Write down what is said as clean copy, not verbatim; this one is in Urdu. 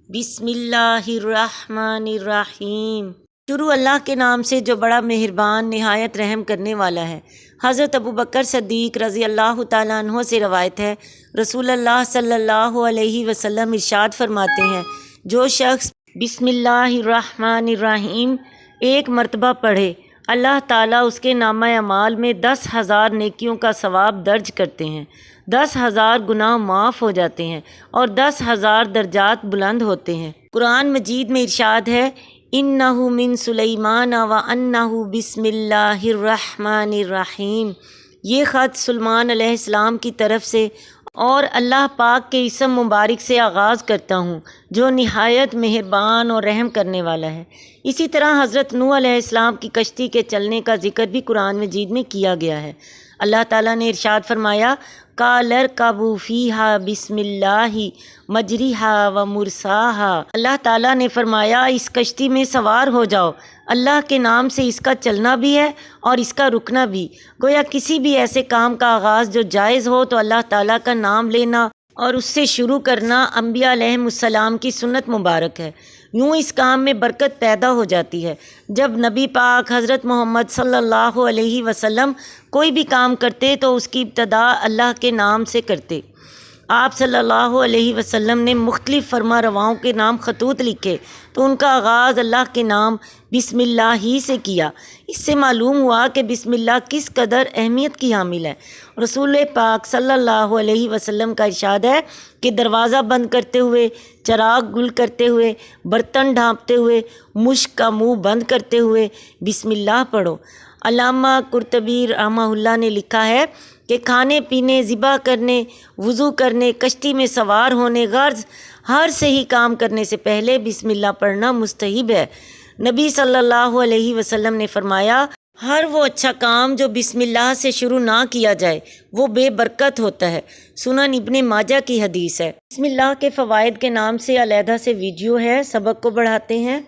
بسم اللہ الرحمن الرحیم۔ شروع اللہ کے نام سے جو بڑا مہربان نہایت رحم کرنے والا ہے۔ حضرت ابوبکر صدیق رضی اللہ تعالیٰ عنہ سے روایت ہے، رسول اللہ صلی اللہ علیہ وسلم ارشاد فرماتے ہیں، جو شخص بسم اللہ الرحمن الرحیم ایک مرتبہ پڑھے، اللہ تعالیٰ اس کے نامہ اعمال میں 10,000 نیکیوں کا ثواب درج کرتے ہیں، 10,000 گناہ معاف ہو جاتے ہیں اور 10,000 درجات بلند ہوتے ہیں۔ قرآن مجید میں ارشاد ہے، اِنَّهُ مِن سُلَیْمَانَ وَأَنَّهُ بِسْمِ اللَّهِ الرَّحْمَنِ الرَّحِيمِ۔ یہ خط سلیمان علیہ السلام کی طرف سے اور اللہ پاک کے اسم مبارک سے آغاز کرتا ہوں جو نہایت مہربان اور رحم کرنے والا ہے۔ اسی طرح حضرت نوح علیہ السلام کی کشتی کے چلنے کا ذکر بھی قرآن مجید میں کیا گیا ہے۔ اللہ تعالیٰ نے ارشاد فرمایا، قَالَ ارْكَبُوا فِيهَا بِسْمِ اللَّهِ مَجْرِيهَا وَمُرْسَاهَا۔ اللہ تعالیٰ نے فرمایا، اس کشتی میں سوار ہو جاؤ، اللہ کے نام سے اس کا چلنا بھی ہے اور اس کا رکنا بھی۔ گویا کسی بھی ایسے کام کا آغاز جو جائز ہو تو اللہ تعالیٰ کا نام لینا اور اس سے شروع کرنا انبیاء علیہم السلام کی سنت مبارک ہے۔ یوں اس کام میں برکت پیدا ہو جاتی ہے۔ جب نبی پاک حضرت محمد صلی اللہ علیہ وسلم کوئی بھی کام کرتے تو اس کی ابتدا اللہ کے نام سے کرتے۔ آپ صلی اللہ علیہ وسلم نے مختلف فرما رواؤں کے نام خطوط لکھے تو ان کا آغاز اللہ کے نام بسم اللہ ہی سے کیا۔ اس سے معلوم ہوا کہ بسم اللہ کس قدر اہمیت کی حامل ہے۔ رسول پاک صلی اللہ علیہ وسلم کا ارشاد ہے کہ دروازہ بند کرتے ہوئے، چراغ گل کرتے ہوئے، برتن ڈھانپتے ہوئے، مشک کا منہ بند کرتے ہوئے بسم اللہ پڑھو۔ علامہ قرطبی رحمہ اللہ نے لکھا ہے کہ کھانے پینے، ذبح کرنے، وضو کرنے، کشتی میں سوار ہونے، غرض ہر صحیح کام کرنے سے پہلے بسم اللہ پڑھنا مستحب ہے۔ نبی صلی اللہ علیہ وسلم نے فرمایا، ہر وہ اچھا کام جو بسم اللہ سے شروع نہ کیا جائے وہ بے برکت ہوتا ہے۔ سنن ابن ماجہ کی حدیث ہے۔ بسم اللہ کے فوائد کے نام سے علیحدہ سے ویڈیو ہے، سبق کو بڑھاتے ہیں۔